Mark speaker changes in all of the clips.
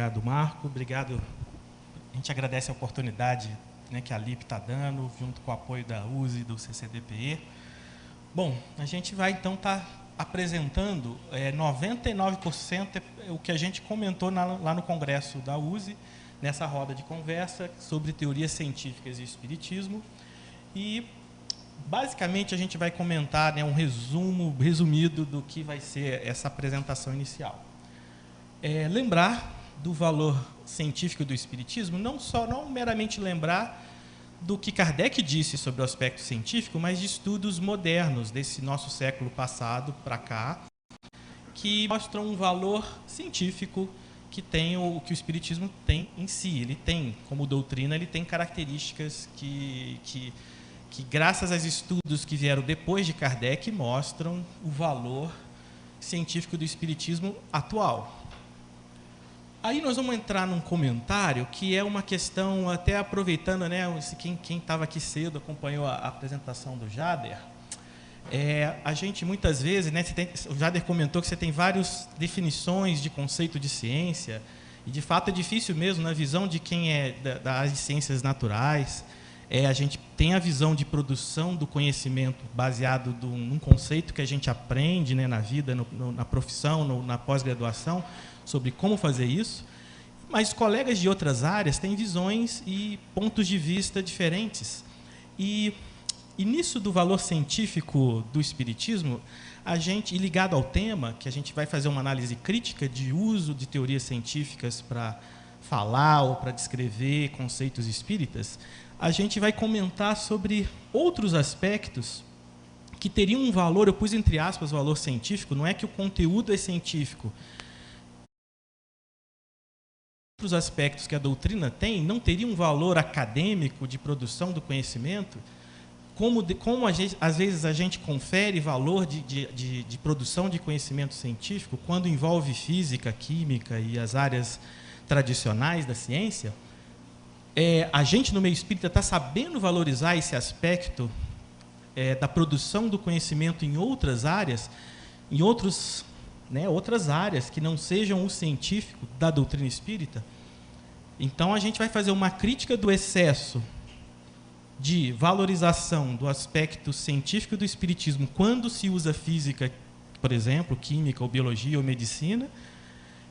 Speaker 1: obrigado, Marco. Obrigado. A gente agradece a oportunidade, né, que a LIP está dando, junto com o apoio da USE e do CCDPE. Bom, a gente vai, então, estar apresentando 99% o que a gente comentou lá no Congresso da USE, nessa roda de conversa sobre teorias científicas e espiritismo. E, basicamente, a gente vai comentar, né, um resumido do que vai ser essa apresentação inicial. Lembrar do valor científico do espiritismo, não meramente lembrar do que Kardec disse sobre o aspecto científico, mas de estudos modernos desse nosso século passado para cá, que mostram um valor científico que tem o que o espiritismo tem em si. Ele tem, como doutrina, ele tem características que graças aos estudos que vieram depois de Kardec, mostram o valor científico do espiritismo atual. Aí nós vamos entrar num comentário que é uma questão, até aproveitando, né, quem estava aqui cedo acompanhou a apresentação do Jader, a gente muitas vezes, né, o Jader comentou que você tem várias definições de conceito de ciência, e de fato é difícil mesmo, na visão de quem é das ciências naturais, a gente tem a visão de produção do conhecimento baseado num conceito que a gente aprende, né, na vida, na profissão, na pós-graduação, sobre como fazer isso, mas colegas de outras áreas têm visões e pontos de vista diferentes. E nisso do valor científico do espiritismo, e ligado ao tema, que a gente vai fazer uma análise crítica de uso de teorias científicas para falar ou para descrever conceitos espíritas, a gente vai comentar sobre outros aspectos que teriam um valor, eu pus entre aspas valor científico, não é que o conteúdo é científico. Outros aspectos que a doutrina tem não teriam um valor acadêmico de produção do conhecimento, como às vezes a gente confere valor de produção de conhecimento científico quando envolve física, química e as áreas tradicionais da ciência. A gente, no meio espírita, está sabendo valorizar esse aspecto da produção do conhecimento em outras áreas, em outras áreas que não sejam o científico da doutrina espírita. Então, a gente vai fazer uma crítica do excesso de valorização do aspecto científico do espiritismo quando se usa física, por exemplo, química, ou biologia, ou medicina,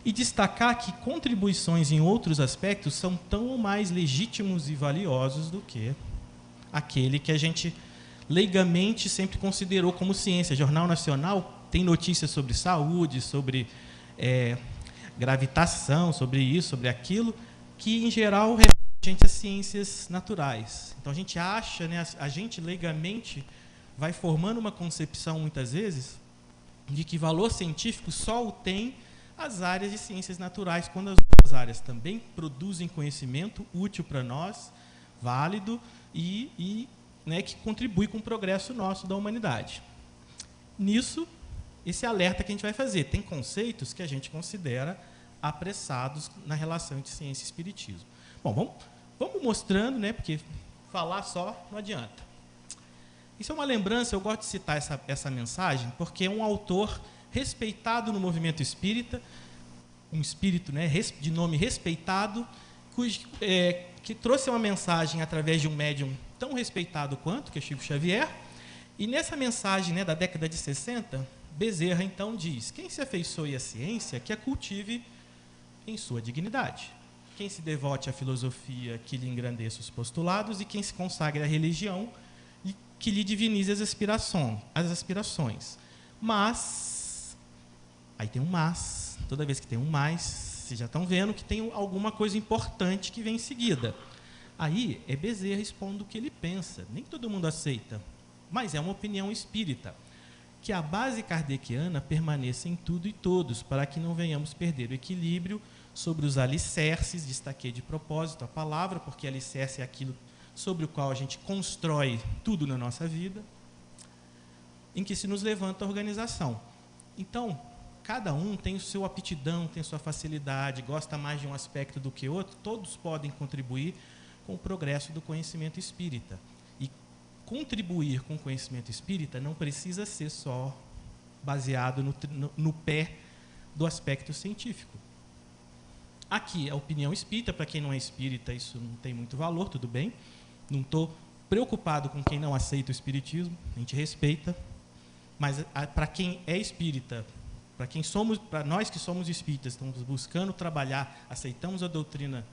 Speaker 1: e destacar que contribuições em outros aspectos são tão ou mais legítimos e valiosos do que aquele que a gente leigamente sempre considerou como ciência. Jornal Nacional tem notícias sobre saúde, sobre gravitação, sobre isso, sobre aquilo, que, em geral, referente às ciências naturais. Então, a gente acha, né, a gente leigamente vai formando uma concepção, muitas vezes, de que valor científico só o tem as áreas de ciências naturais, quando as outras áreas também produzem conhecimento útil para nós, válido e né, que contribui com o progresso nosso da humanidade. Nisso, esse alerta que a gente vai fazer. Tem conceitos que a gente considera apressados na relação entre ciência e espiritismo. Bom, vamos mostrando, né, porque falar só não adianta. Isso é uma lembrança, eu gosto de citar essa mensagem, porque é um autor respeitado no movimento espírita, um espírito, né, de nome respeitado, que trouxe uma mensagem através de um médium tão respeitado quanto, que é Chico Xavier, e nessa mensagem, né, da década de 60, Bezerra, então, diz: quem se afeiçoe à ciência, que a cultive em sua dignidade. Quem se devote à filosofia, que lhe engrandeça os postulados, e quem se consagre à religião, que lhe divinize as aspirações. Mas, aí tem um mas, toda vez que tem um mas, vocês já estão vendo que tem alguma coisa importante que vem em seguida. Aí, Bezerra expondo o que ele pensa. Nem todo mundo aceita, mas é uma opinião espírita. Que a base kardeciana permaneça em tudo e todos, para que não venhamos perder o equilíbrio sobre os alicerces, destaquei de propósito a palavra, porque alicerce é aquilo sobre o qual a gente constrói tudo na nossa vida, em que se nos levanta a organização. Então, cada um tem a sua aptidão, tem a sua facilidade, gosta mais de um aspecto do que outro, todos podem contribuir com o progresso do conhecimento espírita. E contribuir com o conhecimento espírita não precisa ser só baseado no pé do aspecto científico. Aqui, a opinião espírita, para quem não é espírita, isso não tem muito valor, tudo bem. Não estou preocupado com quem não aceita o espiritismo, a gente respeita. Mas para quem é espírita, para nós que somos espíritas, estamos buscando trabalhar, aceitamos a doutrina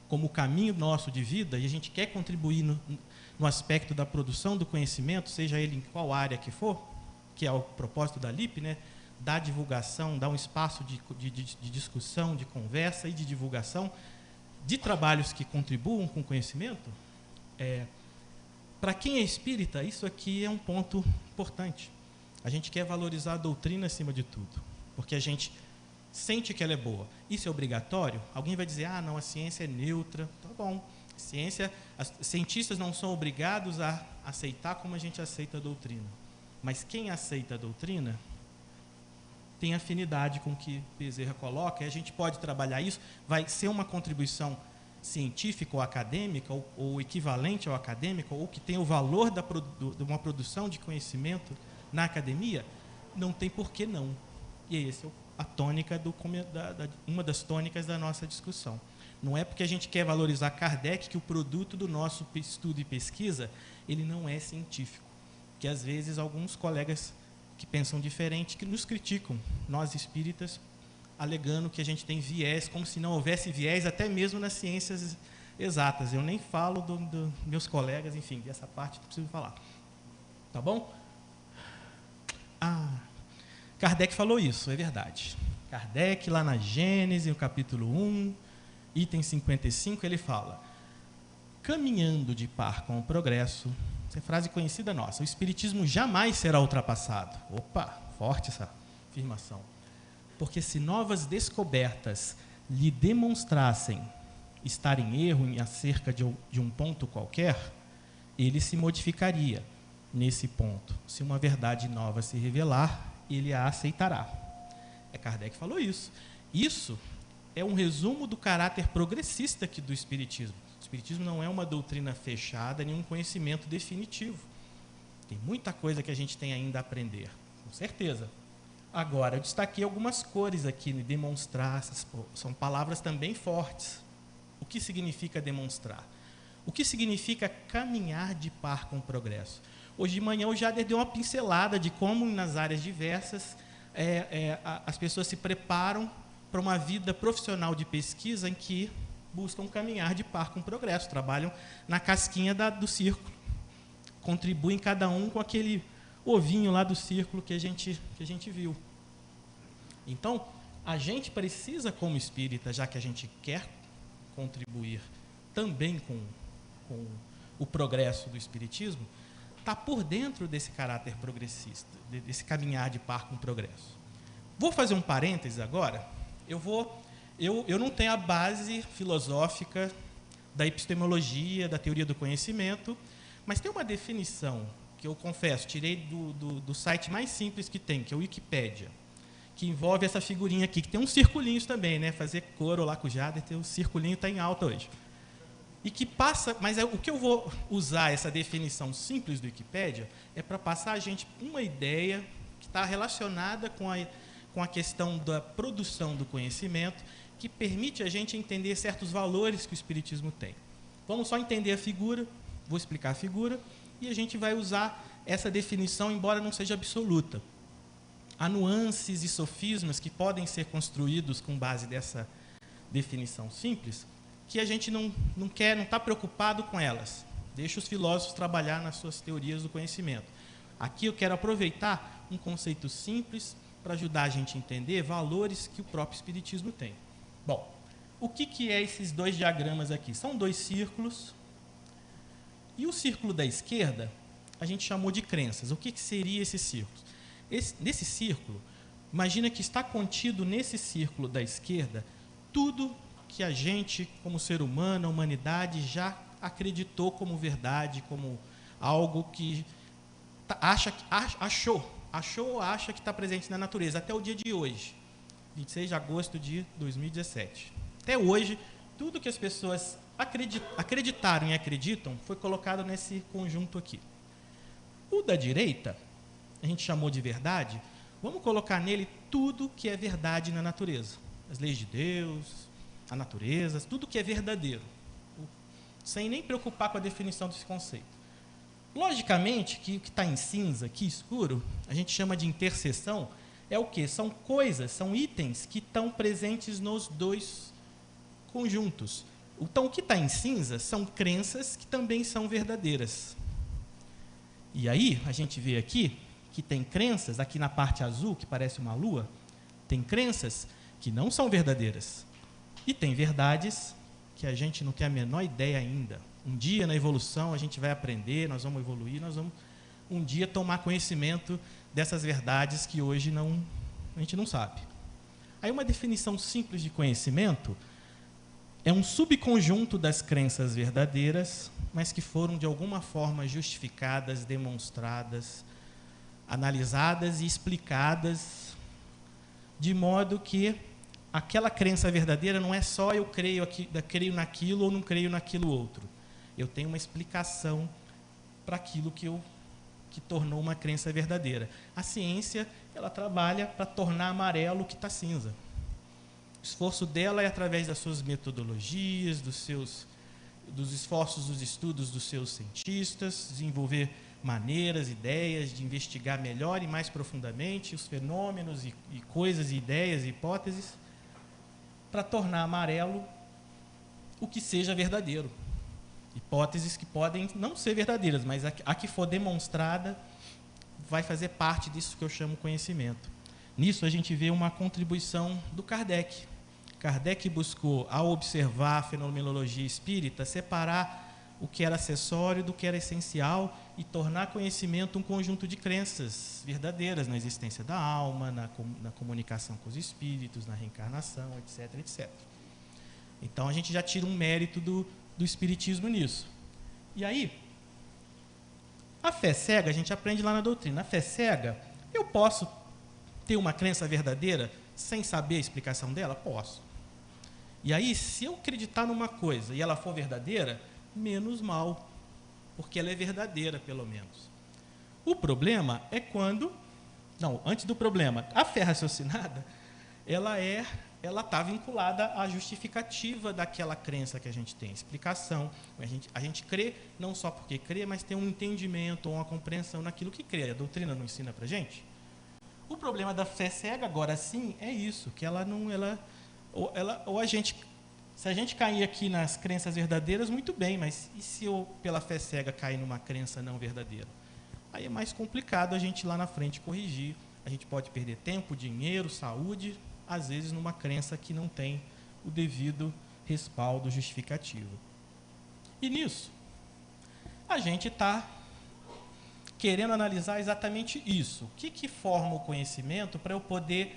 Speaker 1: como o caminho nosso de vida, e a gente quer contribuir no aspecto da produção do conhecimento, seja ele em qual área que for, que é o propósito da LIP, né? Dar divulgação, dar um espaço de discussão, de conversa e de divulgação de trabalhos que contribuam com o conhecimento. Para quem é espírita, isso aqui é um ponto importante. A gente quer valorizar a doutrina acima de tudo, porque a gente sente que ela é boa. Isso é obrigatório? Alguém vai dizer, não, a ciência é neutra. Tá bom. Cientistas não são obrigados a aceitar como a gente aceita a doutrina. Mas quem aceita a doutrina tem afinidade com o que Bezerra coloca, e a gente pode trabalhar isso, vai ser uma contribuição científica ou acadêmica, ou equivalente ao acadêmico, ou que tem o valor de uma produção de conhecimento na academia, não tem por que não. E essa é a tônica, uma das tônicas da nossa discussão. Não é porque a gente quer valorizar Kardec que o produto do nosso estudo e pesquisa ele não é científico. Que às vezes alguns colegas que pensam diferente, que nos criticam, nós espíritas, alegando que a gente tem viés, como se não houvesse viés até mesmo nas ciências exatas. Eu nem falo dos meus colegas, enfim, dessa parte não preciso falar. Tá bom? Kardec falou isso, é verdade. Kardec, lá na Gênesis, no capítulo 1, item 55, ele fala: caminhando de par com o progresso, essa é frase conhecida nossa, o espiritismo jamais será ultrapassado. Opa, forte essa afirmação. Porque se novas descobertas lhe demonstrassem estar em erro acerca de um ponto qualquer, ele se modificaria nesse ponto. Se uma verdade nova se revelar, ele a aceitará. Kardec falou isso. Isso é um resumo do caráter progressista aqui do espiritismo. O espiritismo não é uma doutrina fechada, nem um conhecimento definitivo. Tem muita coisa que a gente tem ainda a aprender, com certeza. Agora, eu destaquei algumas cores aqui, demonstrar, são palavras também fortes. O que significa demonstrar? O que significa caminhar de par com o progresso? Hoje de manhã o Jader deu uma pincelada de como nas áreas diversas as pessoas se preparam para uma vida profissional de pesquisa em que buscam caminhar de par com o progresso, trabalham na casquinha do círculo, contribuem cada um com aquele ovinho lá do círculo que a gente viu. Então, a gente precisa, como espírita, já que a gente quer contribuir também com o progresso do espiritismo, está por dentro desse caráter progressista, desse caminhar de par com o progresso. Vou fazer um parênteses agora. Eu não tenho a base filosófica da epistemologia, da teoria do conhecimento, mas tem uma definição que eu confesso, tirei do site mais simples que tem, que é o Wikipédia, que envolve essa figurinha aqui, que tem uns circulinhos também, né? Fazer coro lá com o Jader, tem um circulinho, está em alta hoje. E que passa, mas o que eu vou usar essa definição simples do Wikipédia é para passar a gente uma ideia que está relacionada com a questão da produção do conhecimento, que permite a gente entender certos valores que o espiritismo tem. Vamos só entender a figura, vou explicar a figura, e a gente vai usar essa definição, embora não seja absoluta. Há nuances e sofismas que podem ser construídos com base dessa definição simples, que a gente não está preocupado com elas. Deixa os filósofos trabalhar nas suas teorias do conhecimento. Aqui eu quero aproveitar um conceito simples para ajudar a gente a entender valores que o próprio espiritismo tem. Bom, o que é esses dois diagramas aqui? São dois círculos. E o círculo da esquerda, a gente chamou de crenças. O que seria esse círculo? Nesse círculo, imagina que está contido nesse círculo da esquerda tudo que a gente, como ser humano, a humanidade, já acreditou como verdade, como algo que achou ou acha que está presente na natureza, até o dia de hoje, 26 de agosto de 2017. Até hoje, tudo que as pessoas acreditaram e acreditam foi colocado nesse conjunto aqui. O da direita, a gente chamou de verdade, vamos colocar nele tudo que é verdade na natureza. As leis de Deus, a natureza, tudo que é verdadeiro, sem nem preocupar com a definição desse conceito. Logicamente, que o que está em cinza, aqui escuro, a gente chama de interseção, é o quê? São coisas, são itens que estão presentes nos dois conjuntos. Então, o que está em cinza são crenças que também são verdadeiras. E aí, a gente vê aqui que tem crenças, aqui na parte azul, que parece uma lua, tem crenças que não são verdadeiras. E tem verdades que a gente não tem a menor ideia ainda. Um dia, na evolução, a gente vai aprender, nós vamos evoluir, nós vamos, um dia, tomar conhecimento dessas verdades que hoje a gente não sabe. Aí, uma definição simples de conhecimento é um subconjunto das crenças verdadeiras, mas que foram, de alguma forma, justificadas, demonstradas, analisadas e explicadas, de modo que aquela crença verdadeira não é só eu creio naquilo ou não creio naquilo outro. Eu tenho uma explicação para aquilo que tornou uma crença verdadeira. A ciência, ela trabalha para tornar amarelo o que está cinza. O esforço dela é através das suas metodologias, dos esforços, dos estudos dos seus cientistas, desenvolver maneiras, ideias de investigar melhor e mais profundamente os fenômenos e coisas, ideias e hipóteses, para tornar amarelo o que seja verdadeiro. Hipóteses que podem não ser verdadeiras, mas a que for demonstrada vai fazer parte disso que eu chamo conhecimento. Nisso a gente vê uma contribuição do Kardec. Kardec buscou, ao observar a fenomenologia espírita, separar o que era acessório do que era essencial e tornar conhecimento um conjunto de crenças verdadeiras na existência da alma, na comunicação com os espíritos, na reencarnação, etc, etc. Então, a gente já tira um mérito do espiritismo nisso. E aí, a fé cega, a gente aprende lá na doutrina. A fé cega, eu posso ter uma crença verdadeira sem saber a explicação dela? Posso. E aí, se eu acreditar numa coisa e ela for verdadeira, menos mal, porque ela é verdadeira, pelo menos. O problema é quando... Não, antes do problema, a fé raciocinada, ela está vinculada à justificativa daquela crença que a gente tem, explicação. A gente crê não só porque crê, mas tem um entendimento ou uma compreensão naquilo que crê. A doutrina não ensina para a gente? O problema da fé cega, agora sim, é isso, que ela não... Se a gente cair aqui nas crenças verdadeiras, muito bem, mas e se eu, pela fé cega, cair numa crença não verdadeira? Aí é mais complicado a gente lá na frente corrigir. A gente pode perder tempo, dinheiro, saúde, às vezes numa crença que não tem o devido respaldo justificativo. E nisso, a gente está querendo analisar exatamente isso. O que forma o conhecimento para eu poder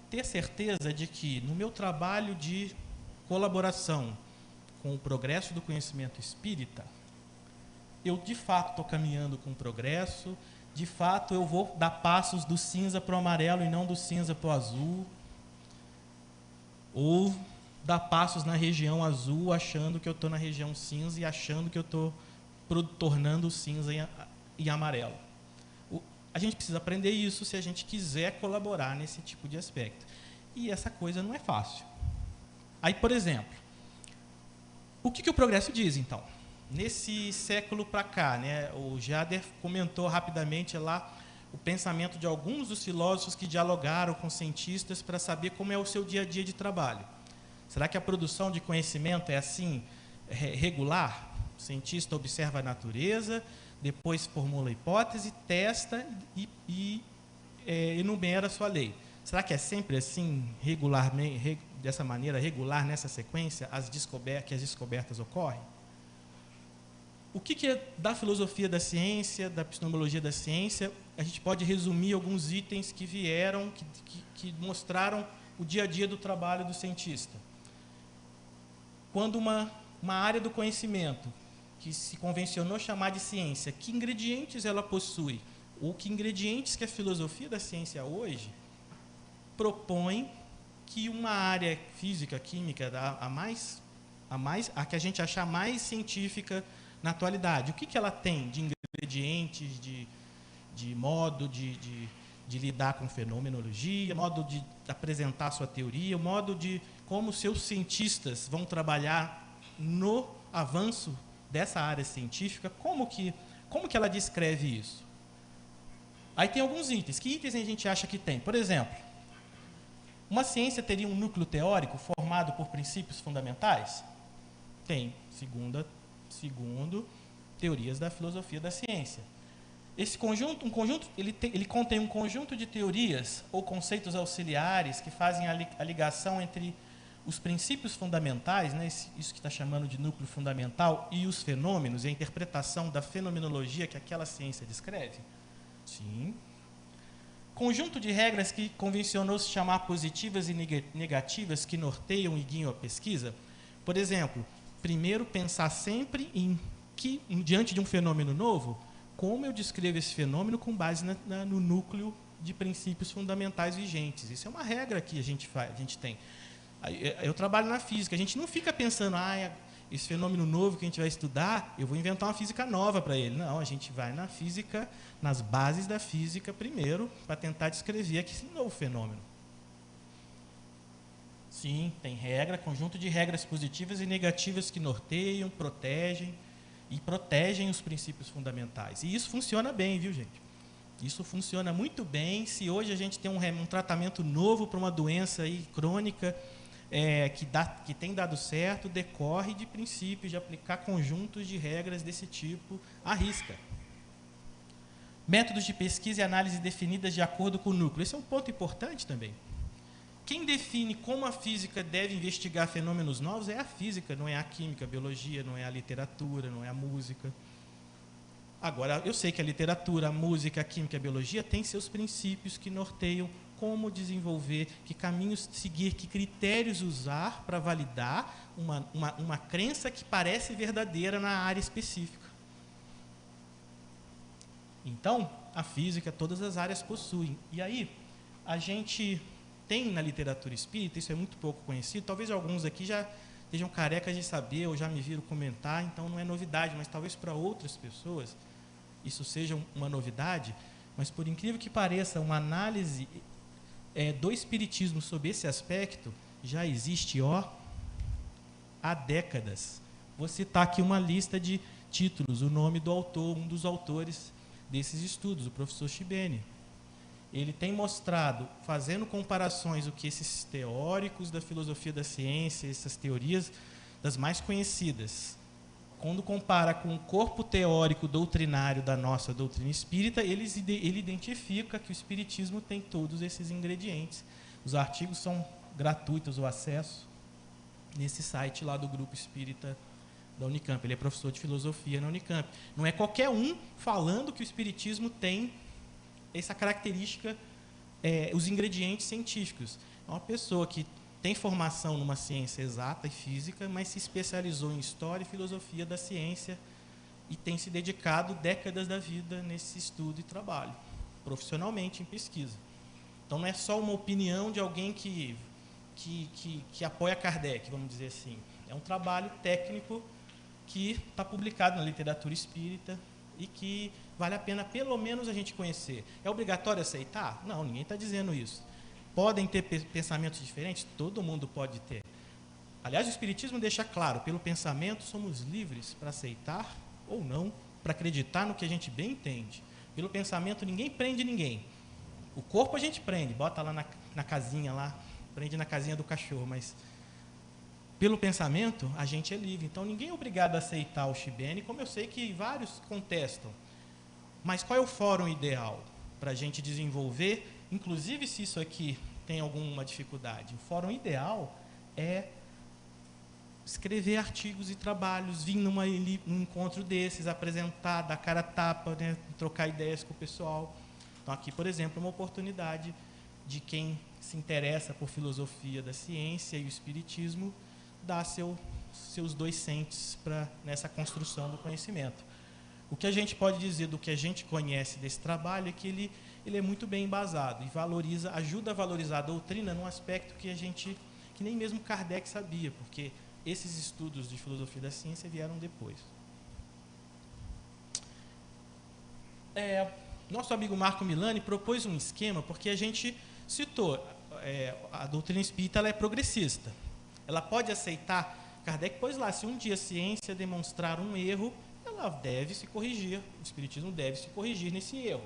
Speaker 1: ter certeza de que no meu trabalho de colaboração com o progresso do conhecimento espírita, eu de fato estou caminhando com o progresso, de fato eu vou dar passos do cinza para o amarelo e não do cinza para o azul, ou dar passos na região azul achando que eu estou na região cinza e achando que eu estou tornando o cinza em amarelo. A gente precisa aprender isso se a gente quiser colaborar nesse tipo de aspecto. E essa coisa não é fácil. Aí, por exemplo, o que o progresso diz, então? Nesse século para cá, né, o Jader comentou rapidamente lá o pensamento de alguns dos filósofos que dialogaram com cientistas para saber como é o seu dia a dia de trabalho. Será que a produção de conhecimento é assim, regular? O cientista observa a natureza, depois formula a hipótese, testa e enumera a sua lei. Será que é sempre assim, regularmente, dessa maneira, regular, nessa sequência, que as descobertas ocorrem? O que é da filosofia da ciência, da epistemologia da ciência? A gente pode resumir alguns itens que vieram, que mostraram o dia a dia do trabalho do cientista. Quando uma área do conhecimento, que se convencionou chamar de ciência, que ingredientes ela possui? Ou que ingredientes que a filosofia da ciência hoje propõe que uma área física, química, a que a gente achar mais científica na atualidade, o que ela tem de ingredientes, de modo de lidar com fenomenologia, modo de apresentar sua teoria, modo de como seus cientistas vão trabalhar no avanço dessa área científica, como que ela descreve isso? Aí tem alguns itens. Que itens a gente acha que tem? Por exemplo, uma ciência teria um núcleo teórico formado por princípios fundamentais? Tem, segundo teorias da filosofia da ciência. Esse conjunto, ele contém um conjunto de teorias ou conceitos auxiliares que fazem a ligação entre os princípios fundamentais, né, isso que está chamando de núcleo fundamental, e os fenômenos, e a interpretação da fenomenologia que aquela ciência descreve? Sim. Conjunto de regras que convencionou-se chamar positivas e negativas que norteiam e guiam a pesquisa? Por exemplo, primeiro pensar sempre diante de um fenômeno novo, como eu descrevo esse fenômeno com base no núcleo de princípios fundamentais vigentes. Isso é uma regra que a gente tem. Eu trabalho na física, a gente não fica pensando, esse fenômeno novo que a gente vai estudar, eu vou inventar uma física nova para ele. Não, a gente vai na física, nas bases da física primeiro, para tentar descrever esse novo fenômeno. Sim, tem regra, conjunto de regras positivas e negativas que norteiam, protegem os princípios fundamentais. E isso funciona bem, viu, gente? Isso funciona muito bem. Se hoje a gente tem um tratamento novo para uma doença aí crônica, que tem dado certo, decorre de princípios, de aplicar conjuntos de regras desse tipo à risca. Métodos de pesquisa e análise definidas de acordo com o núcleo. Esse é um ponto importante também. Quem define como a física deve investigar fenômenos novos é a física, não é a química, a biologia, não é a literatura, não é a música. Agora, eu sei que a literatura, a música, a química e a biologia têm seus princípios que norteiam como desenvolver, que caminhos seguir, que critérios usar para validar uma crença que parece verdadeira na área específica. Então, a física, todas as áreas possuem. E aí, a gente tem na literatura espírita, isso é muito pouco conhecido, talvez alguns aqui já estejam carecas de saber ou já me viram comentar, então não é novidade, mas talvez para outras pessoas isso seja uma novidade, mas por incrível que pareça, uma análise do espiritismo sobre esse aspecto já existe há décadas. Vou citar aqui uma lista de títulos, o nome do autor, um dos autores desses estudos, o professor Chibene. Ele tem mostrado, fazendo comparações, o que esses teóricos da filosofia da ciência, essas teorias das mais conhecidas, quando compara com o corpo teórico doutrinário da nossa doutrina espírita, ele identifica que o espiritismo tem todos esses ingredientes. Os artigos são gratuitos, o acesso, nesse site lá do Grupo Espírita da Unicamp. Ele é professor de filosofia na Unicamp. Não é qualquer um falando que o espiritismo tem essa característica, os ingredientes científicos. É uma pessoa que tem formação numa ciência exata e física, mas se especializou em história e filosofia da ciência e tem se dedicado décadas da vida nesse estudo e trabalho, profissionalmente em pesquisa. Então não é só uma opinião de alguém que apoia Kardec, vamos dizer assim. É um trabalho técnico que está publicado na literatura espírita e que vale a pena pelo menos a gente conhecer. É obrigatório aceitar? Não, ninguém está dizendo isso. Podem ter pensamentos diferentes? Todo mundo pode ter. Aliás, o Espiritismo deixa claro, pelo pensamento somos livres para aceitar ou não, para acreditar no que a gente bem entende. Pelo pensamento ninguém prende ninguém. O corpo a gente prende, bota lá na casinha, prende na casinha do cachorro, mas pelo pensamento a gente é livre. Então ninguém é obrigado a aceitar o Chibene, como eu sei que vários contestam. Mas qual é o fórum ideal para a gente desenvolver, inclusive se isso aqui tem alguma dificuldade? O fórum ideal é escrever artigos e trabalhos, vir num encontro desses, apresentar, dar cara a tapa, né, trocar ideias com o pessoal. Então aqui, por exemplo, é uma oportunidade de quem se interessa por filosofia da ciência e o espiritismo dar seus 2 centes nessa construção do conhecimento. O que a gente pode dizer do que a gente conhece desse trabalho é que ele é muito bem embasado e ajuda a valorizar a doutrina num aspecto que nem mesmo Kardec sabia, porque esses estudos de filosofia da ciência vieram depois. Nosso amigo Marco Milani propôs um esquema, porque a gente citou, a doutrina espírita ela é progressista. Ela pode aceitar. Kardec pôs lá, se um dia a ciência demonstrar um erro, ela deve se corrigir, o Espiritismo deve se corrigir nesse erro.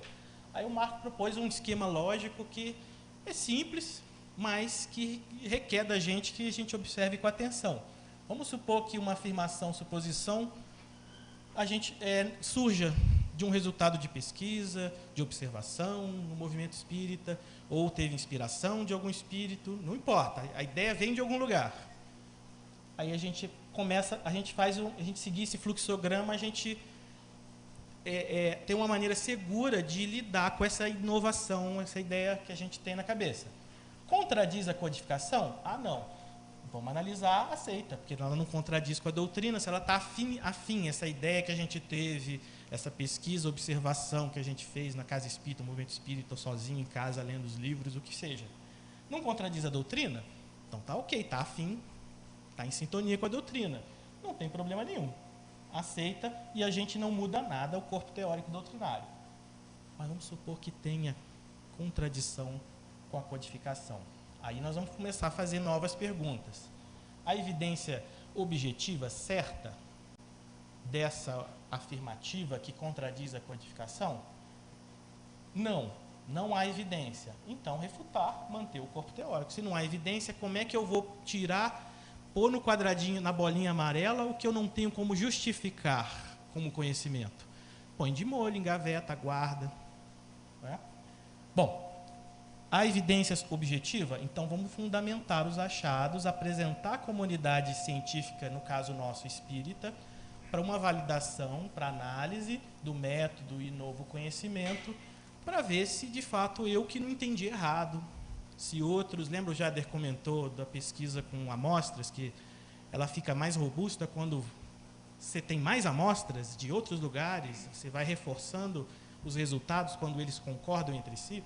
Speaker 1: Aí o Marco propôs um esquema lógico que é simples, mas que requer da gente que a gente observe com atenção. Vamos supor que uma afirmação, suposição, surja de um resultado de pesquisa, de observação no movimento espírita, ou teve inspiração de algum espírito, não importa, a ideia vem de algum lugar. Aí a gente seguir esse fluxograma, a gente tem uma maneira segura de lidar com essa inovação, essa ideia que a gente tem na cabeça. Contradiz a codificação? Ah, não. Vamos analisar, aceita, porque ela não contradiz com a doutrina, se ela está afim, essa ideia que a gente teve, essa pesquisa, observação que a gente fez na casa espírita, no movimento espírita, sozinho em casa, lendo os livros, o que seja. Não contradiz a doutrina? Então tá ok, tá afim, está em sintonia com a doutrina. Não tem problema nenhum. Aceita e a gente não muda nada o corpo teórico doutrinário. Mas vamos supor que tenha contradição com a codificação. Aí nós vamos começar a fazer novas perguntas. A evidência objetiva certa dessa afirmativa que contradiz a codificação? Não há evidência. Então, refutar, manter o corpo teórico. Se não há evidência, como é que eu vou pôr no quadradinho, na bolinha amarela, o que eu não tenho como justificar como conhecimento? Põe de molho, engaveta, guarda. Não é? Bom, a evidência objetiva, então vamos fundamentar os achados, apresentar à comunidade científica, no caso nosso espírita, para uma validação, para análise do método e novo conhecimento, para ver se de fato eu que não entendi errado, se outros, lembra o Jader comentou da pesquisa com amostras, que ela fica mais robusta quando você tem mais amostras de outros lugares, você vai reforçando os resultados quando eles concordam entre si.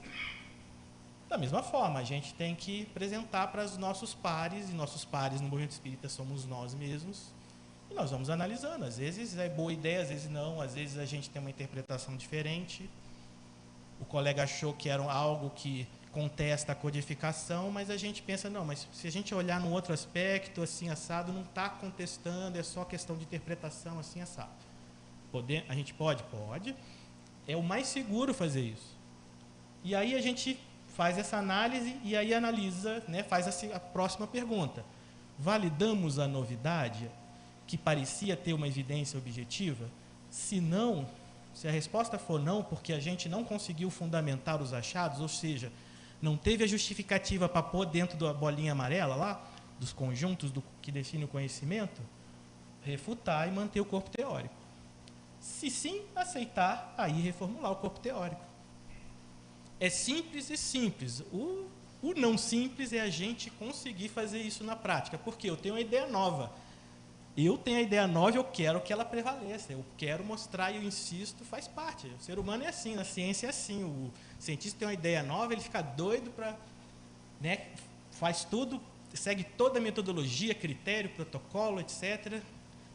Speaker 1: Da mesma forma, a gente tem que apresentar para os nossos pares, e nossos pares no movimento espírita somos nós mesmos, e nós vamos analisando. Às vezes é boa ideia, às vezes não, às vezes a gente tem uma interpretação diferente. O colega achou que era algo que contesta a codificação, mas a gente pensa, não, mas se a gente olhar num outro aspecto, assim, assado, não está contestando, é só questão de interpretação, assim, assado. A gente pode? Pode. É o mais seguro fazer isso. E aí a gente faz essa análise e aí analisa, né, faz a próxima pergunta. Validamos a novidade que parecia ter uma evidência objetiva? Se não, se a resposta for não, porque a gente não conseguiu fundamentar os achados, ou seja, não teve a justificativa para pôr dentro da bolinha amarela lá, dos conjuntos que define o conhecimento, refutar e manter o corpo teórico. Se sim, aceitar, aí reformular o corpo teórico. É simples e simples. O não simples é a gente conseguir fazer isso na prática. Porque eu tenho uma ideia nova. Eu tenho a ideia nova e eu quero que ela prevaleça. Eu quero mostrar e eu insisto, faz parte. O ser humano é assim, na ciência é assim. O cientista tem uma ideia nova, ele fica doido para... né, faz tudo, segue toda a metodologia, critério, protocolo, etc.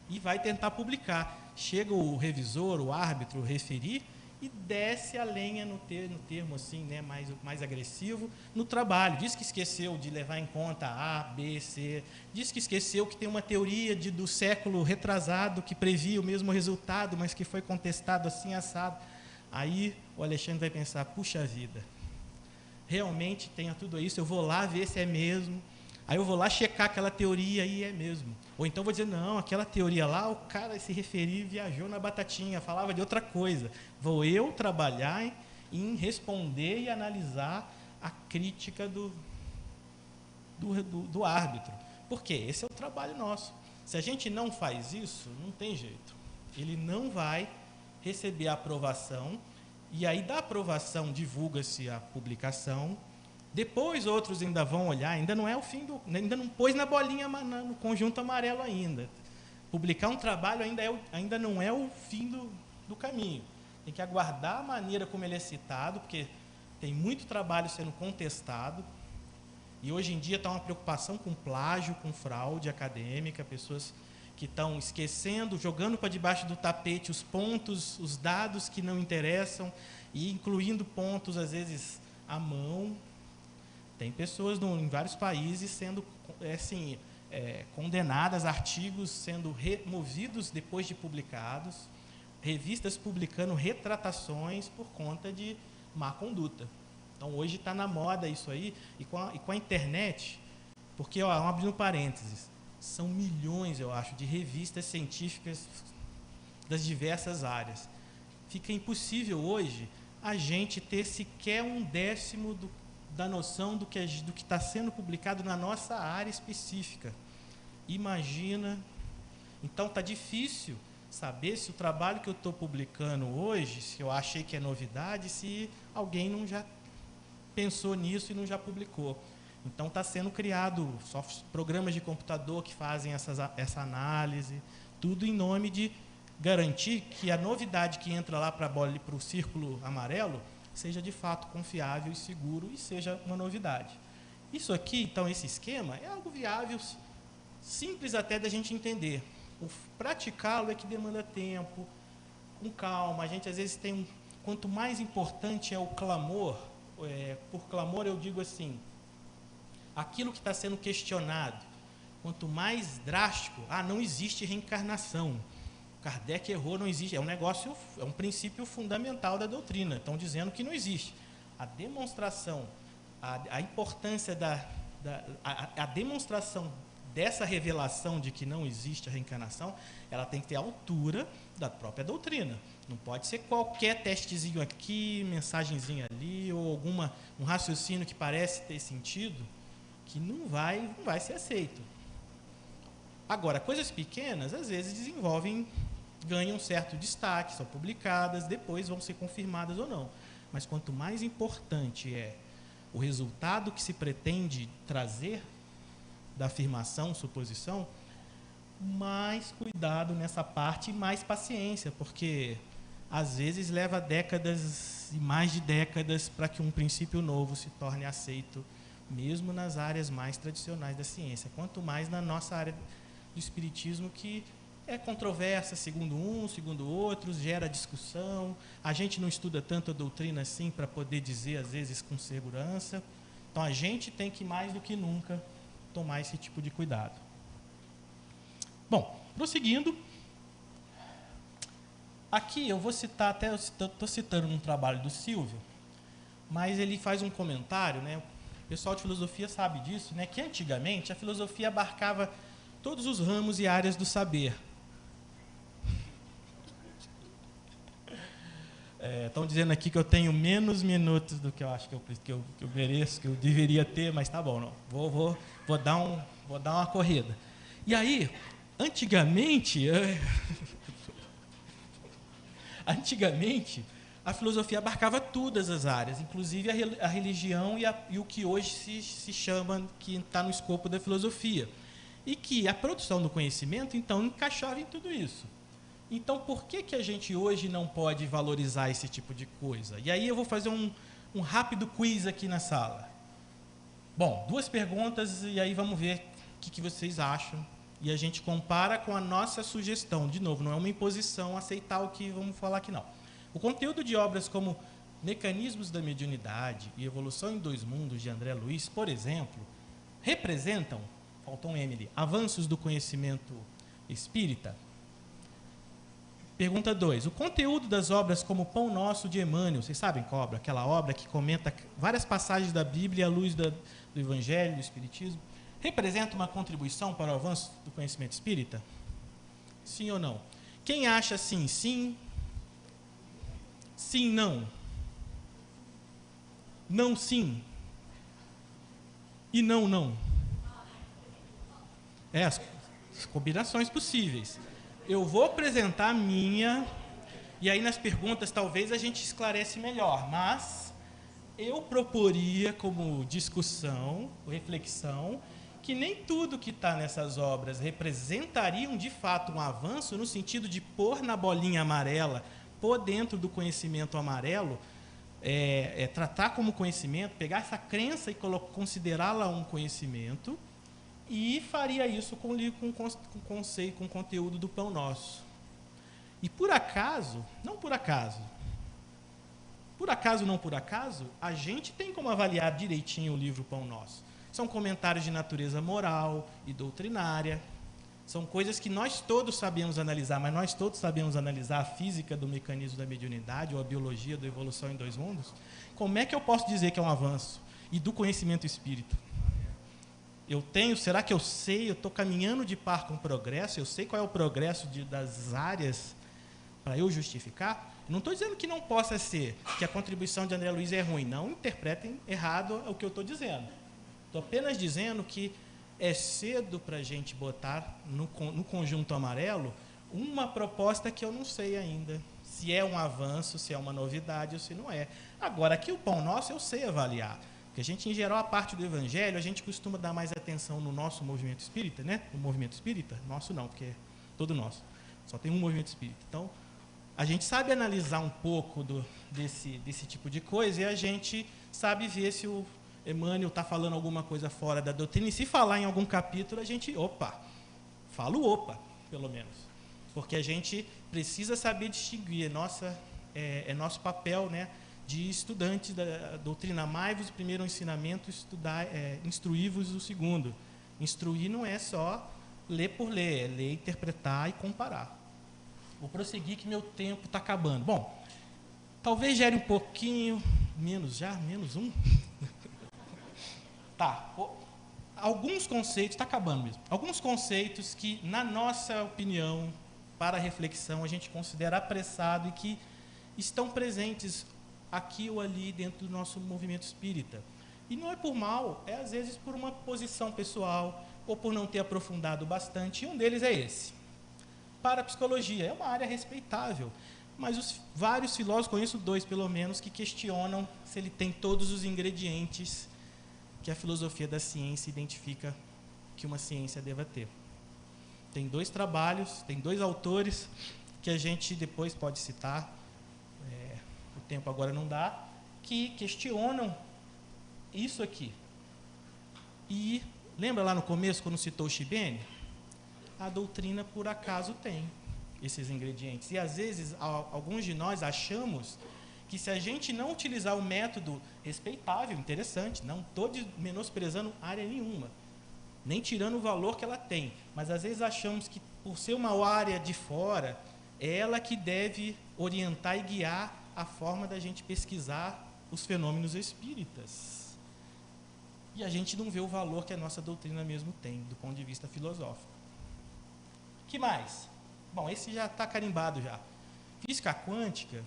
Speaker 1: E vai tentar publicar. Chega o revisor, o árbitro, o referir, e desce a lenha no termo assim, né, mais agressivo, no trabalho. Diz que esqueceu de levar em conta A, B, C. Diz que esqueceu que tem uma teoria do século retrasado que previa o mesmo resultado, mas que foi contestado assim, assado. Aí o Alexandre vai pensar, puxa vida, realmente tem tudo isso, eu vou lá ver se é mesmo. Aí eu vou lá checar aquela teoria e é mesmo. Ou então vou dizer, não, aquela teoria lá, o cara se referir viajou na batatinha, falava de outra coisa. Vou eu trabalhar em responder e analisar a crítica do árbitro. Por quê? Esse é o trabalho nosso. Se a gente não faz isso, não tem jeito. Ele não vai receber a aprovação, e aí da aprovação divulga-se a publicação. Depois outros ainda vão olhar, ainda não é o fim ainda não pôs na bolinha, no conjunto amarelo ainda. Publicar um trabalho ainda não é o fim do caminho. Tem que aguardar a maneira como ele é citado, porque tem muito trabalho sendo contestado, e hoje em dia está uma preocupação com plágio, com fraude acadêmica, pessoas que estão esquecendo, jogando para debaixo do tapete os pontos, os dados que não interessam, e incluindo pontos, às vezes, à mão. Tem pessoas em vários países sendo, assim, condenadas, artigos sendo removidos depois de publicados, revistas publicando retratações por conta de má conduta. Então, hoje está na moda isso aí, e com a internet, porque, ó, abrindo parênteses, são milhões, eu acho, de revistas científicas das diversas áreas. Fica impossível hoje a gente ter sequer um décimo da noção do que está sendo publicado na nossa área específica. Imagina. Então, está difícil saber se o trabalho que eu estou publicando hoje, se eu achei que é novidade, se alguém não já pensou nisso e não já publicou. Então, está sendo criado programas de computador que fazem essa análise, tudo em nome de garantir que a novidade que entra lá para o círculo amarelo seja de fato confiável e seguro e seja uma novidade. Isso aqui, então, esse esquema é algo viável, simples até da gente entender. O praticá-lo é que demanda tempo, com calma. A gente às vezes tem quanto mais importante é o clamor, por clamor eu digo assim, aquilo que está sendo questionado, quanto mais drástico, não existe reencarnação. Kardec errou, não existe. É um princípio fundamental da doutrina. Estão dizendo que não existe. A demonstração, a importância a demonstração dessa revelação de que não existe a reencarnação, ela tem que ter a altura da própria doutrina. Não pode ser qualquer testezinho aqui, mensagenzinha ali, ou um raciocínio que parece ter sentido, que não vai ser aceito. Agora, coisas pequenas, às vezes ganham um certo destaque, são publicadas, depois vão ser confirmadas ou não. Mas quanto mais importante é o resultado que se pretende trazer da afirmação, suposição, mais cuidado nessa parte e mais paciência, porque às vezes leva décadas e mais de décadas para que um princípio novo se torne aceito, mesmo nas áreas mais tradicionais da ciência. Quanto mais na nossa área do espiritismo, que é controversa, segundo um, segundo outros, gera discussão. A gente não estuda tanto a doutrina assim para poder dizer, às vezes, com segurança. Então, a gente tem que, mais do que nunca, tomar esse tipo de cuidado. Bom, prosseguindo. Aqui eu vou citar, até estou citando um trabalho do Silvio, mas ele faz um comentário, né? O pessoal de filosofia sabe disso, né? Que antigamente a filosofia abarcava todos os ramos e áreas do saber. Estão dizendo aqui que eu tenho menos minutos do que eu acho que eu mereço, que eu deveria ter, mas tá bom, não. Vou dar uma corrida. E aí, antigamente, a filosofia abarcava todas as áreas, inclusive a religião e o que hoje se chama, que está no escopo da filosofia. E que a produção do conhecimento, então, encaixava em tudo isso. Então, por que a gente hoje não pode valorizar esse tipo de coisa? E aí eu vou fazer um rápido quiz aqui na sala. Bom, 2 perguntas e aí vamos ver o que vocês acham. E a gente compara com a nossa sugestão. De novo, não é uma imposição aceitar o que vamos falar aqui, não. O conteúdo de obras como Mecanismos da Mediunidade e Evolução em 2 Mundos, de André Luiz, por exemplo, representam, faltou um M ali, avanços do conhecimento espírita? Pergunta 2. O conteúdo das obras como Pão Nosso, de Emmanuel, vocês sabem qual obra? Aquela obra que comenta várias passagens da Bíblia à luz do Evangelho, do Espiritismo, representa uma contribuição para o avanço do conhecimento espírita? Sim ou não? Quem acha sim, sim? Sim, não? Não, sim? E não, não? As combinações possíveis. Eu vou apresentar a minha, e aí nas perguntas talvez a gente esclarece melhor, mas eu proporia como discussão, reflexão, que nem tudo que está nessas obras representariam de fato um avanço no sentido de pôr na bolinha amarela, pôr dentro do conhecimento amarelo, tratar como conhecimento, pegar essa crença e considerá-la um conhecimento, e faria isso com conceito, com conteúdo do Pão Nosso. E por acaso, não por acaso, a gente tem como avaliar direitinho o livro Pão Nosso. São comentários de natureza moral e doutrinária. São coisas que nós todos sabemos analisar, mas nós todos sabemos analisar a física do mecanismo da mediunidade ou a biologia da evolução em dois mundos. Como é que eu posso dizer que é um avanço? E do conhecimento espírita? Será que eu sei, eu estou caminhando de par com o progresso, eu sei qual é o progresso das áreas para eu justificar? Não estou dizendo que não possa ser, que a contribuição de André Luiz é ruim. Não interpretem errado o que eu estou dizendo. Estou apenas dizendo que é cedo para a gente botar no conjunto amarelo uma proposta que eu não sei ainda se é um avanço, se é uma novidade ou se não é. Agora, aqui o Pão Nosso eu sei avaliar. Porque a gente, em geral, a parte do Evangelho, a gente costuma dar mais atenção no nosso movimento espírita, né? No movimento espírita, nosso não, porque é todo nosso. Só tem um movimento espírita. Então, a gente sabe analisar um pouco desse tipo de coisa e a gente sabe ver se o Emmanuel está falando alguma coisa fora da doutrina. E se falar em algum capítulo, a gente, pelo menos. Porque a gente precisa saber distinguir. É nosso papel, né, de estudantes da doutrina. Amai-vos o primeiro ensinamento, instruí-vos o segundo. Instruir não é só ler por ler, é ler, interpretar e comparar. Vou prosseguir que meu tempo está acabando. Bom, talvez gere um pouquinho, menos um. Tá, alguns conceitos, está acabando mesmo, alguns conceitos que, na nossa opinião, para a reflexão, a gente considera apressado e que estão presentes aqui ou ali dentro do nosso movimento espírita. E não é por mal, é às vezes por uma posição pessoal ou por não ter aprofundado bastante, e um deles é esse. Parapsicologia é uma área respeitável, mas vários filósofos, conheço 2 pelo menos, que questionam se ele tem todos os ingredientes que a filosofia da ciência identifica que uma ciência deva ter. Tem 2 trabalhos, tem 2 autores que a gente depois pode citar, o tempo agora não dá, que questionam isso aqui. E lembra lá no começo, quando citou o Chibene? A doutrina, por acaso, tem esses ingredientes. E, às vezes, alguns de nós achamos que se a gente não utilizar o método respeitável, interessante, não estou menosprezando área nenhuma, nem tirando o valor que ela tem, mas, às vezes, achamos que, por ser uma área de fora, é ela que deve orientar e guiar a forma da gente pesquisar os fenômenos espíritas. E a gente não vê o valor que a nossa doutrina mesmo tem, do ponto de vista filosófico. Que mais? Bom, esse já está carimbado já. Física quântica,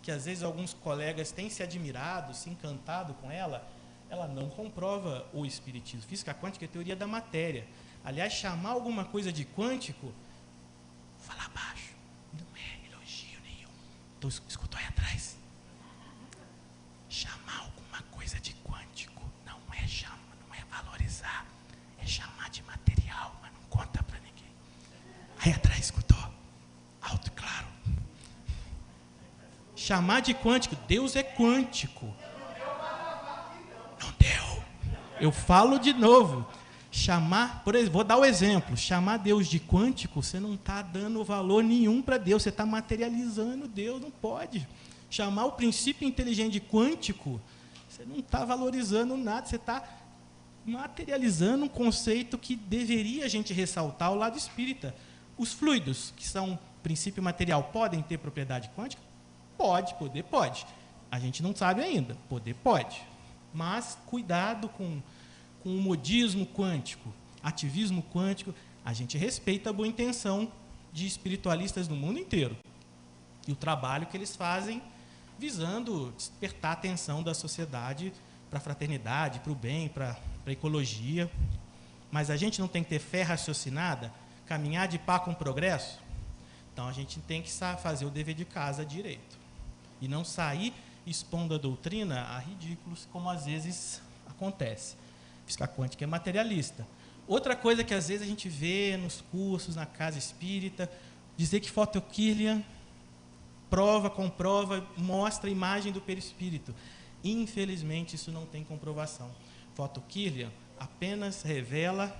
Speaker 1: que às vezes alguns colegas têm se admirado, se encantado com ela não comprova o espiritismo. Física quântica é teoria da matéria. Aliás, chamar alguma coisa de quântico, fala baixo, não é elogio nenhum. Então, escutou aí atrás? Chamar alguma coisa de quântico não é valorizar, é chamar de material, mas não conta para ninguém. Aí atrás, escutou? Alto e claro. Chamar de quântico, Deus é quântico. Não deu. Eu falo de novo. Chamar, por exemplo, vou dar o exemplo. Chamar Deus de quântico, você não está dando valor nenhum para Deus, você está materializando Deus, não pode. Chamar o princípio inteligente de quântico, você não está valorizando nada, você está materializando um conceito que deveria a gente ressaltar ao lado espírita. Os fluidos, que são princípio material, podem ter propriedade quântica? Poder pode. A gente não sabe ainda, poder pode. Mas cuidado com o modismo quântico, ativismo quântico. A gente respeita a boa intenção de espiritualistas no mundo inteiro e o trabalho que eles fazem visando despertar a atenção da sociedade para a fraternidade, para o bem, para a ecologia. Mas a gente não tem que ter fé raciocinada, caminhar de par com o progresso? Então, a gente tem que fazer o dever de casa direito. E não sair expondo a doutrina a ridículos, como às vezes acontece. Física quântica é materialista. Outra coisa que às vezes a gente vê nos cursos, na casa espírita, dizer que Photokirlian comprova, mostra a imagem do perispírito. Infelizmente, isso não tem comprovação. Photokirlian apenas revela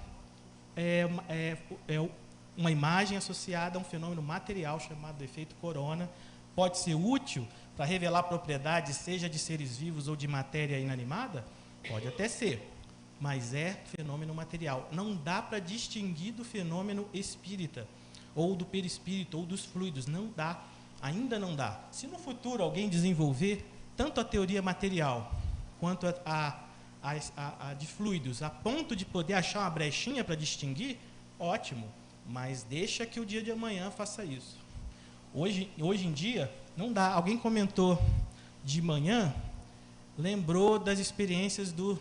Speaker 1: uma imagem associada a um fenômeno material chamado efeito corona. Pode ser útil para revelar propriedades, seja de seres vivos ou de matéria inanimada? Pode até ser. mas é fenômeno material. Não dá para distinguir do fenômeno espírita, ou do perispírito, ou dos fluidos. Não dá, ainda não dá. Se no futuro alguém desenvolver tanto a teoria material, quanto a de fluidos, a ponto de poder achar uma brechinha para distinguir, ótimo, mas deixa que o dia de amanhã faça isso. Hoje em dia, não dá. Alguém comentou de manhã, lembrou das experiências do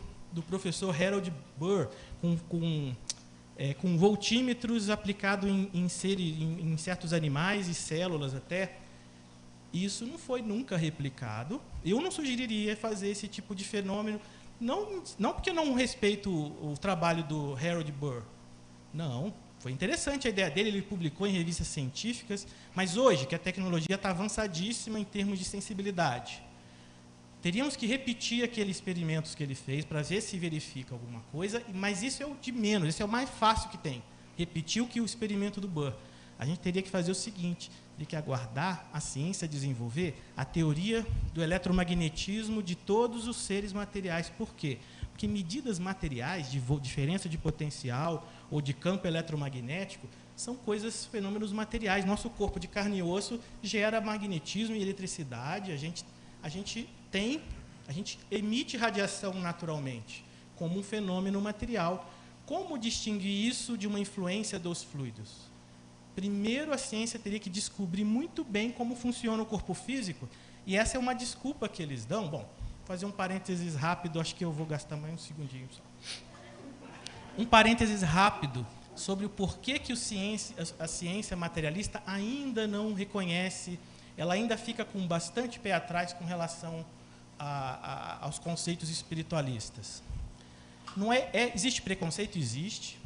Speaker 1: professor Harold Burr, com voltímetros aplicados em certos animais e células até. Isso não foi nunca replicado. Eu não sugeriria fazer esse tipo de fenômeno, não porque eu não respeito o trabalho do Harold Burr. Não, foi interessante a ideia dele, ele publicou em revistas científicas, mas hoje, que a tecnologia está avançadíssima em termos de sensibilidade, teríamos que repetir aqueles experimentos que ele fez para ver se verifica alguma coisa, mas isso é o de menos, esse é o mais fácil que tem. Repetir o que o experimento do Burr. A gente teria que fazer o seguinte, teria que aguardar a ciência desenvolver a teoria do eletromagnetismo de todos os seres materiais. Por quê? Porque medidas materiais, de diferença de potencial ou de campo eletromagnético, são coisas, fenômenos materiais. Nosso corpo de carne e osso gera magnetismo e eletricidade, a gente emite radiação naturalmente, como um fenômeno material. Como distinguir isso de uma influência dos fluidos? Primeiro, a ciência teria que descobrir muito bem como funciona o corpo físico, e essa é uma desculpa que eles dão. Bom, vou fazer um parênteses rápido, acho que eu vou gastar mais um segundinho só. Um parênteses rápido sobre o porquê que a ciência materialista ainda não reconhece, ela ainda fica com bastante pé atrás com relação aos conceitos espiritualistas. Existe preconceito? Existe.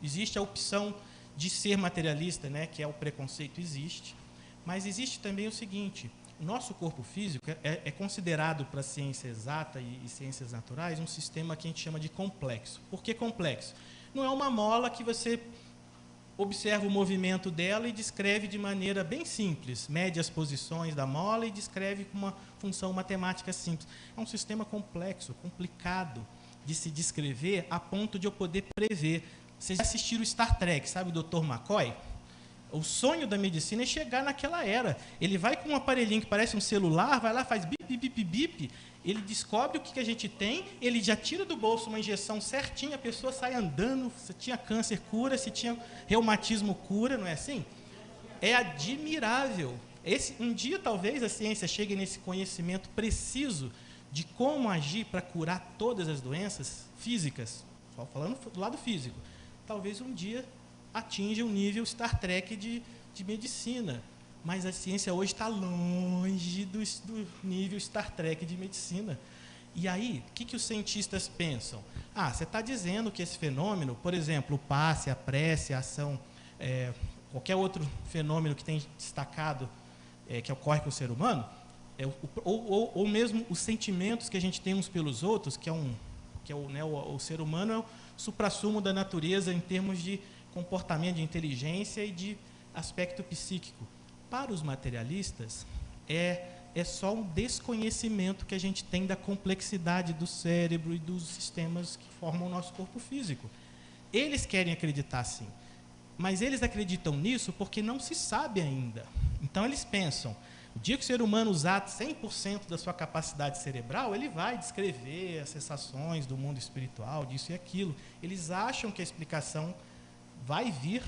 Speaker 1: Existe a opção de ser materialista, né, que é o preconceito, existe. Mas existe também o seguinte, o nosso corpo físico é considerado para a ciência exata e ciências naturais um sistema que a gente chama de complexo. Por que complexo? Não é uma mola que você observa o movimento dela e descreve de maneira bem simples, mede as posições da mola e descreve com uma função matemática simples. É um sistema complexo, complicado de se descrever a ponto de eu poder prever. Vocês já assistiram o Star Trek, sabe o Dr. McCoy? O sonho da medicina é chegar naquela era. Ele vai com um aparelhinho que parece um celular, vai lá, faz bip, bip, bip, bip, ele descobre o que a gente tem, ele já tira do bolso uma injeção certinha, a pessoa sai andando, se tinha câncer, cura, se tinha reumatismo, cura, não é assim? É admirável. Um dia, talvez, a ciência chegue nesse conhecimento preciso de como agir para curar todas as doenças físicas, só falando do lado físico. Talvez um dia atinja um nível Star Trek de medicina, mas a ciência hoje está longe do nível Star Trek de medicina. E aí, o que os cientistas pensam? Você está dizendo que esse fenômeno, por exemplo, o passe, a prece, a ação, qualquer outro fenômeno que tem destacado, que ocorre com o ser humano, ou mesmo os sentimentos que a gente tem uns pelos outros, o ser humano é o suprassumo da natureza em termos de comportamento, de inteligência e de aspecto psíquico. Para os materialistas, é só um desconhecimento que a gente tem da complexidade do cérebro e dos sistemas que formam o nosso corpo físico. Eles querem acreditar sim, mas eles acreditam nisso porque não se sabe ainda. Então eles pensam, o dia que o ser humano usar 100% da sua capacidade cerebral, ele vai descrever as sensações do mundo espiritual, disso e aquilo. Eles acham que a explicação vai vir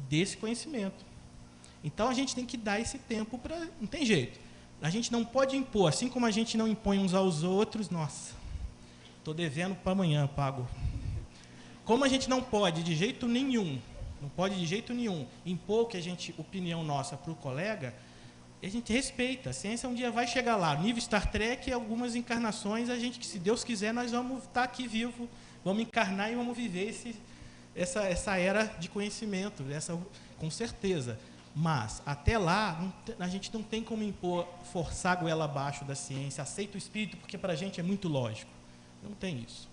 Speaker 1: desse conhecimento. Então, a gente tem que dar esse tempo para... Não tem jeito. A gente não pode impor, assim como a gente não impõe uns aos outros, nossa, estou devendo para amanhã, pago. Como a gente não pode de jeito nenhum, impor que opinião nossa para o colega, a gente respeita. A ciência um dia vai chegar lá. Nível Star Trek, algumas encarnações, que se Deus quiser, nós vamos estar aqui vivo, vamos encarnar e vamos viver essa era de conhecimento, com certeza. Mas, até lá, a gente não tem como impor, forçar a goela abaixo da ciência, aceita o espírito, porque para a gente é muito lógico. Não tem isso.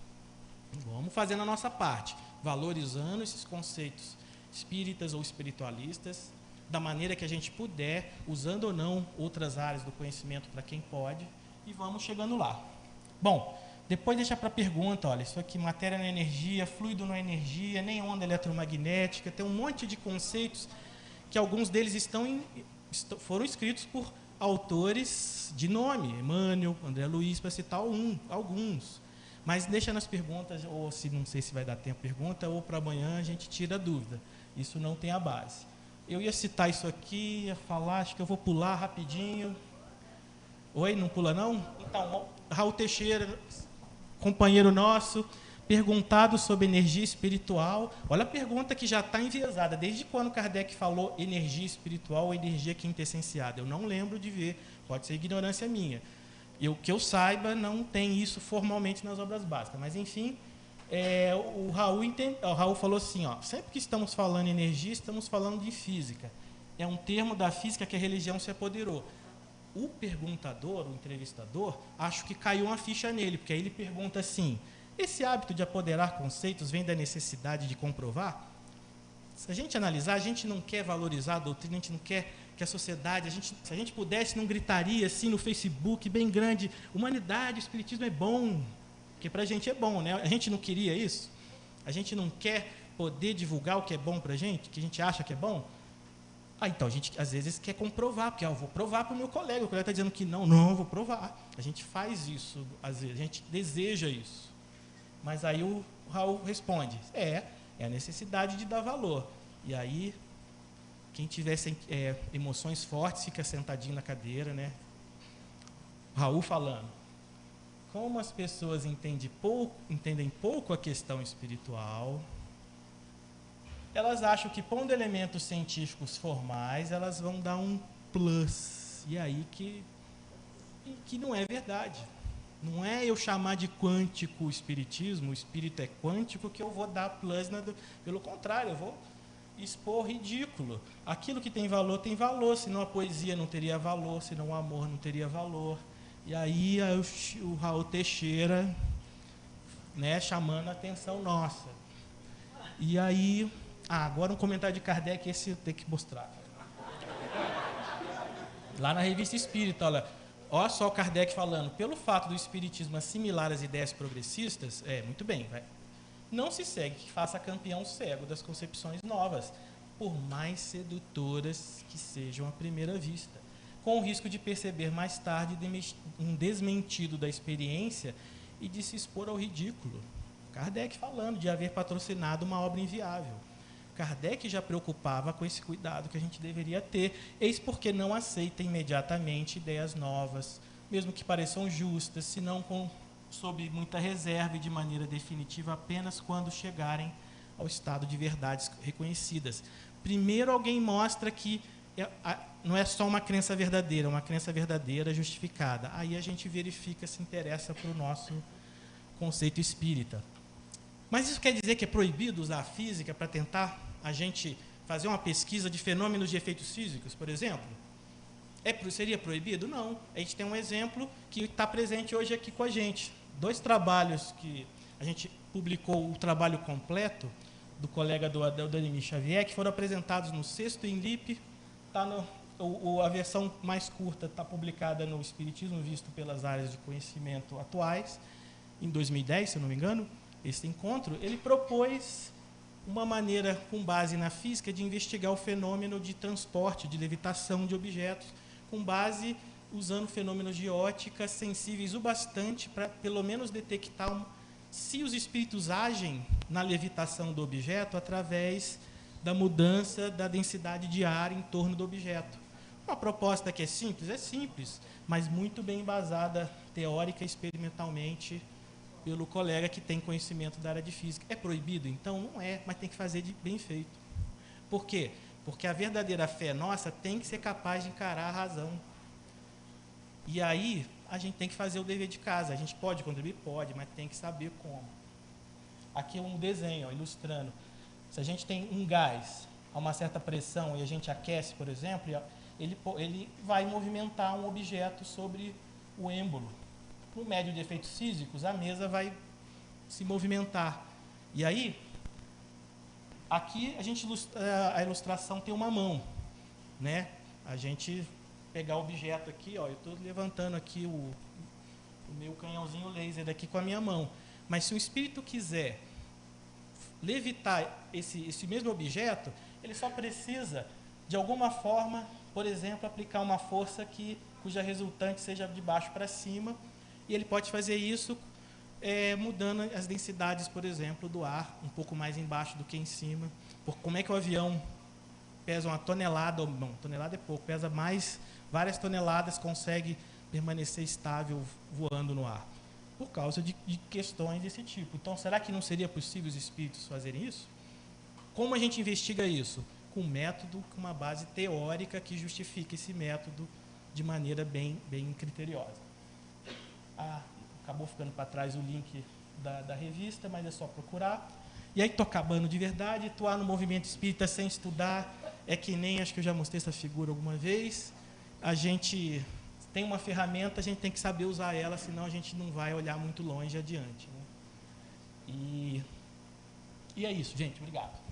Speaker 1: Vamos fazendo a nossa parte, valorizando esses conceitos espíritas ou espiritualistas, da maneira que a gente puder, usando ou não outras áreas do conhecimento para quem pode, e vamos chegando lá. Bom, Depois deixa para pergunta, olha, isso aqui, matéria não é energia, fluido não é energia, nem onda eletromagnética, tem um monte de conceitos que alguns deles foram escritos por autores de nome, Emmanuel, André Luiz, para citar alguns. Mas deixa nas perguntas, ou se não sei se vai dar tempo pergunta, ou para amanhã a gente tira a dúvida. Isso não tem a base. Eu ia citar isso aqui, ia falar, acho que eu vou pular rapidinho. Oi, não pula não? Então, Raul Teixeira, companheiro nosso, perguntado sobre energia espiritual. Olha a pergunta que já está enviesada. Desde quando Kardec falou energia espiritual ou energia quintessenciada? Eu não lembro de ver, pode ser ignorância minha. Que eu saiba, não tem isso formalmente nas obras básicas. Mas, enfim, o Raul falou assim, ó, sempre que estamos falando em energia, estamos falando de física. É um termo da física que a religião se apoderou. O perguntador, o entrevistador, acho que caiu uma ficha nele, porque aí ele pergunta assim, esse hábito de apoderar conceitos vem da necessidade de comprovar? Se a gente analisar, a gente não quer valorizar a doutrina, a gente não quer que a sociedade, se a gente pudesse, não gritaria assim no Facebook, bem grande, humanidade, espiritismo é bom, porque para a gente é bom, né? A gente não queria isso? A gente não quer poder divulgar o que é bom para a gente, que a gente acha que é bom? Então, a gente, às vezes, quer comprovar, porque eu vou provar para o meu colega, o colega está dizendo que não, eu vou provar. A gente faz isso, às vezes, a gente deseja isso. Mas aí o Raul responde, é a necessidade de dar valor. E aí, quem tiver emoções fortes, fica sentadinho na cadeira, né? Raul falando, como as pessoas entendem pouco a questão espiritual, elas acham que, pondo elementos científicos formais, elas vão dar um plus. E aí que não é verdade. Não é eu chamar de quântico o espiritismo, o espírito é quântico, que eu vou dar plus. Pelo contrário, eu vou expor ridículo. Aquilo que tem valor, senão a poesia não teria valor, senão o amor não teria valor. E aí o Raul Teixeira, né, chamando a atenção nossa. E aí... agora um comentário de Kardec, esse eu tenho que mostrar. Lá na Revista Espírita, olha só o Kardec falando, pelo fato do espiritismo assimilar as ideias progressistas, muito bem, não se segue que faça campeão cego das concepções novas, por mais sedutoras que sejam à primeira vista, com o risco de perceber mais tarde um desmentido da experiência e de se expor ao ridículo. Kardec falando de haver patrocinado uma obra inviável. Kardec já preocupava com esse cuidado que a gente deveria ter, eis porque não aceita imediatamente ideias novas, mesmo que pareçam justas, senão sob muita reserva e de maneira definitiva apenas quando chegarem ao estado de verdades reconhecidas. Primeiro alguém mostra que não é só uma crença verdadeira, uma crença verdadeira justificada. Aí a gente verifica se interessa para o nosso conceito espírita. Mas isso quer dizer que é proibido usar a física para tentar a gente fazer uma pesquisa de fenômenos de efeitos físicos, por exemplo? Seria proibido? Não. A gente tem um exemplo que está presente hoje aqui com a gente. 2 trabalhos que a gente publicou, o trabalho completo do colega do Ademir Xavier, que foram apresentados no 6º INLIP, a versão mais curta está publicada no Espiritismo Visto pelas Áreas de Conhecimento Atuais, em 2010, se eu não me engano. Esse encontro, ele propôs uma maneira, com base na física, de investigar o fenômeno de transporte, de levitação de objetos, com base usando fenômenos de ótica sensíveis o bastante para, pelo menos, detectar se os espíritos agem na levitação do objeto através da mudança da densidade de ar em torno do objeto. Uma proposta que é simples, mas muito bem embasada teórica e experimentalmente pelo colega que tem conhecimento da área de física. É proibido? Então, não é, mas tem que fazer bem feito. Por quê? Porque a verdadeira fé nossa tem que ser capaz de encarar a razão. E aí, a gente tem que fazer o dever de casa. A gente pode contribuir? Pode, mas tem que saber como. Aqui um desenho, ilustrando. Se a gente tem um gás a uma certa pressão e a gente aquece, por exemplo, ele vai movimentar um objeto sobre o êmbolo. No médio de efeitos físicos, a mesa vai se movimentar. E aí, aqui a ilustração tem uma mão, né? A gente pegar o objeto aqui, eu estou levantando aqui o meu canhãozinho laser aqui com a minha mão. Mas se o espírito quiser levitar esse mesmo objeto, ele só precisa, de alguma forma, por exemplo, aplicar uma força cuja resultante seja de baixo para cima, e ele pode fazer isso mudando as densidades, por exemplo, do ar, um pouco mais embaixo do que em cima. Como é que o avião pesa 1 tonelada, ou não, tonelada é pouco, pesa várias toneladas, consegue permanecer estável voando no ar? Por causa de questões desse tipo. Então, será que não seria possível os espíritos fazerem isso? Como a gente investiga isso? Com um método, com uma base teórica que justifique esse método de maneira bem criteriosa. Acabou ficando para trás o link da revista, mas é só procurar. E aí, estou acabando de verdade. Atuar no movimento espírita sem estudar é que nem, acho que eu já mostrei essa figura alguma vez, a gente tem uma ferramenta, a gente tem que saber usar ela, senão a gente não vai olhar muito longe adiante, né? E é isso, gente. Obrigado.